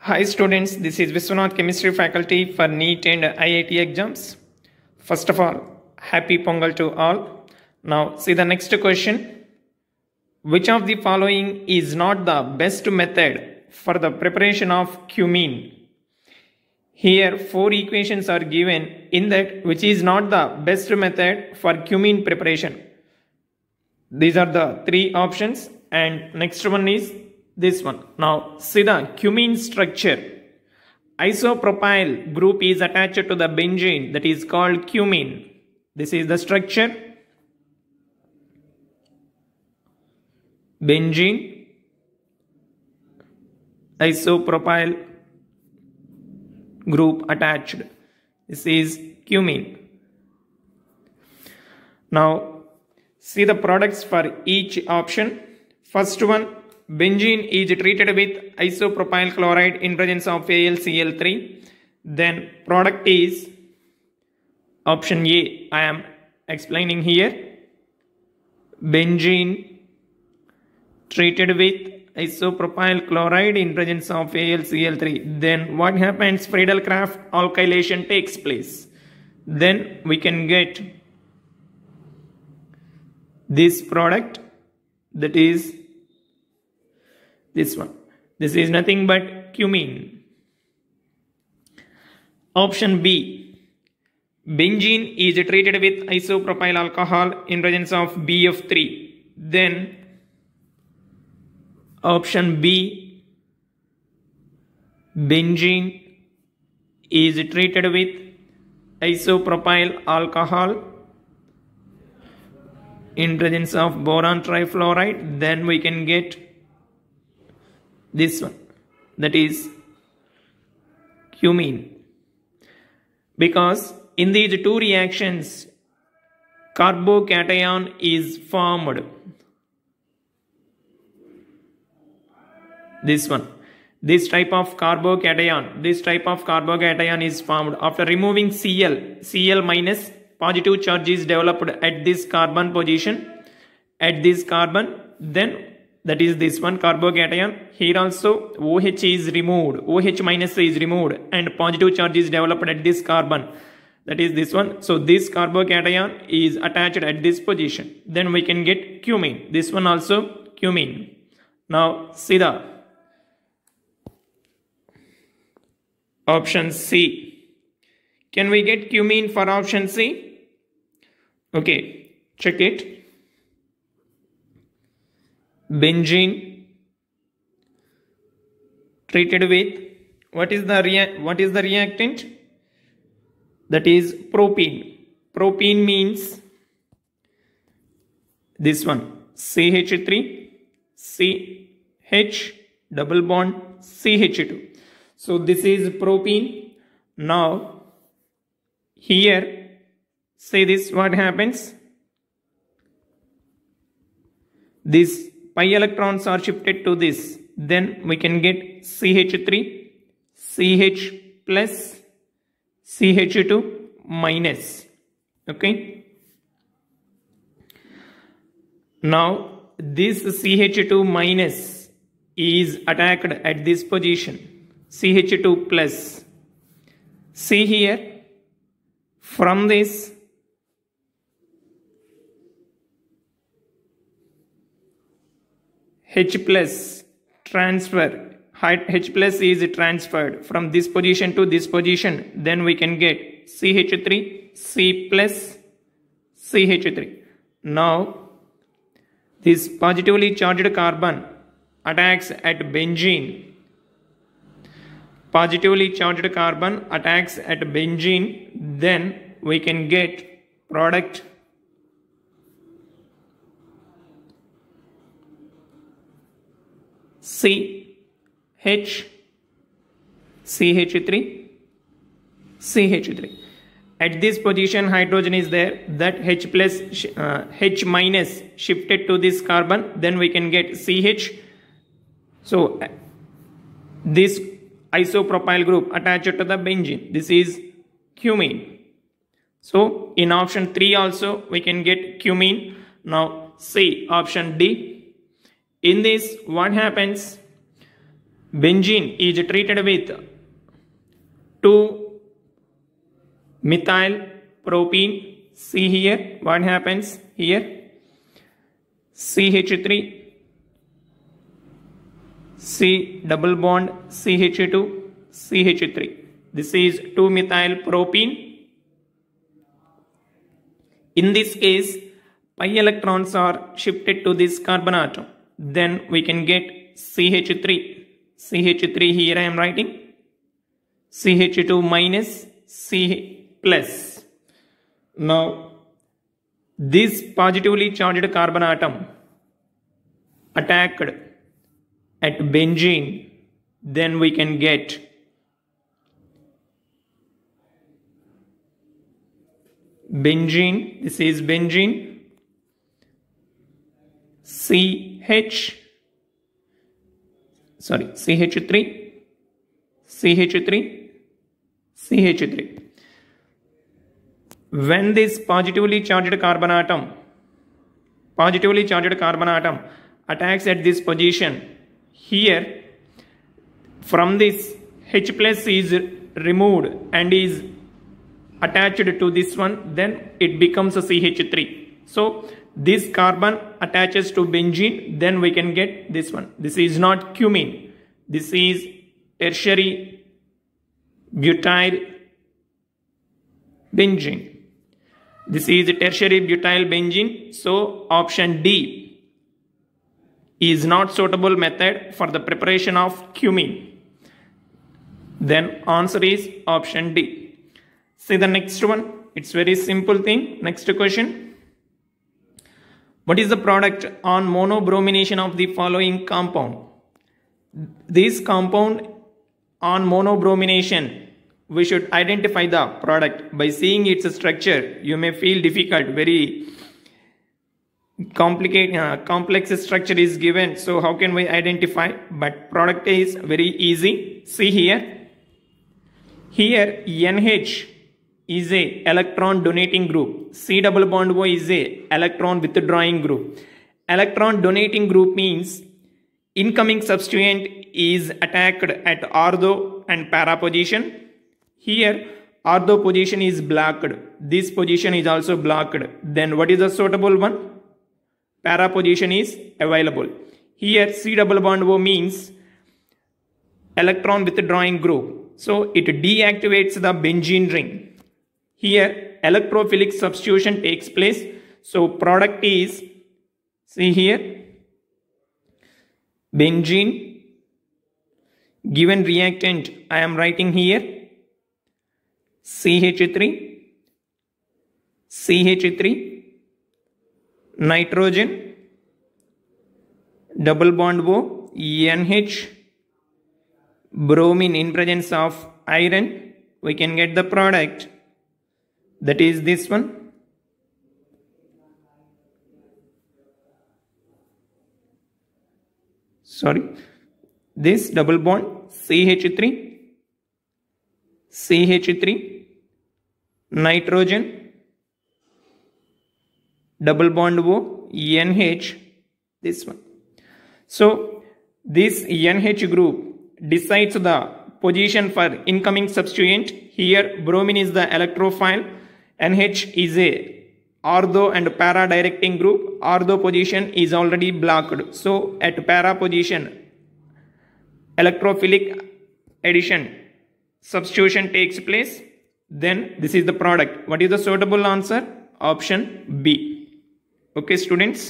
Hi students, this is Viswanath Chemistry faculty for NEET and IIT exams. First of all, happy Pongal to all. Now see the next question. Which of the following is not the best method for the preparation of cumene? Here 4 equations are given in that which is not the best method for cumene preparation. These are the 3 options and next one is this one. Now see the cumene structure. Isopropyl group is attached to the benzene, that is called cumene. This is the structure. Benzene, isopropyl group attached. This is cumene. Now see the products for each option. First one, benzene is treated with isopropyl chloride in presence of AlCl3. Then product is option A. I am explaining here. Benzene treated with isopropyl chloride in presence of AlCl3. Then what happens? Friedel-Crafts alkylation takes place. Then we can get this product, that is this one. This is nothing but cumene. Option B. Benzene is treated with isopropyl alcohol in presence of BF3. Then option B. Benzene is treated with isopropyl alcohol in presence of boron trifluoride. Then we can get this one, that is cumene. Because in these 2 reactions carbocation is formed. This one, this type of carbocation is formed after removing Cl minus positive charge is developed at this carbon position, at this carbon. Then that is this one, carbocation. Here also OH is removed, OH minus is removed and positive charge is developed at this carbon, that is this one. So this carbocation is attached at this position. Then we can get cumene. This one also cumene. Now see the option C. Can we get cumene for option C? Okay, check it. Benzene treated with what is the reactant? That is propene. Propene means this one, CH3 CH double bond CH2. So this is propene. Now here say this, what happens? This pi electrons are shifted to this. Then we can get CH3 CH plus CH2 minus. Okay. Now this CH2 minus is attacked at this position. CH2 plus. See here, from this H plus transfer, H plus is transferred from this position to this position. Then we can get CH3 C plus CH3. Now this positively charged carbon attacks at benzene. Positively charged carbon attacks at benzene. Then we can get product CH CH3 CH3. At this position hydrogen is there, that H plus H minus shifted to this carbon. Then we can get CH. So this isopropyl group attached to the benzene. This is cumene. So in option 3 also we can get cumene. Now see option D. In this, what happens? benzene is treated with 2-methyl propene. See here what happens here. CH3, C double bond CH2, CH3. This is 2-methyl propene. In this case, pi electrons are shifted to this carbon atom. Then we can get CH3. CH3 here I am writing. CH2 minus C plus. Now, this positively charged carbon atom attacked at benzene. Then we can get benzene. This is benzene. CH3, CH3. When this positively charged carbon atom attacks at this position, here from this H plus is removed and is attached to this one, then it becomes a CH3. So this carbon attaches to benzene, then we can get this one. This is not cumene. This is tertiary butyl benzene. This is tertiary butyl benzene. So option D is not suitable method for the preparation of cumene. Then answer is option D. See the next one. It's very simple thing. Next question. What is the product on monobromination of the following compound? This compound on monobromination, we should identify the product by seeing its structure. You may feel difficult, very complex structure is given. So how can we identify? But product is very easy. See here. Here NH is a electron donating group. C double bond O is a electron withdrawing group. Electron donating group means incoming substituent is attacked at ortho and para position. Here ortho position is blocked. This position is also blocked. Then what is the suitable one? Para position is available. Here C double bond O means electron withdrawing group. So it deactivates the benzene ring. Here electrophilic substitution takes place. So product is, see here, benzene, given reactant I am writing here CH3, nitrogen, double bond O, NH, bromine in presence of iron. We can get the product. That is this one. Sorry. This double bond CH3, nitrogen, double bond O, NH, this one. So this NH group decides the position for incoming substituent. Here bromine is the electrophile. NH is a ortho and para directing group. Ortho position is already blocked. So at para position, electrophilic addition substitution takes place. Then this is the product. What is the suitable answer? Option B. Okay, students.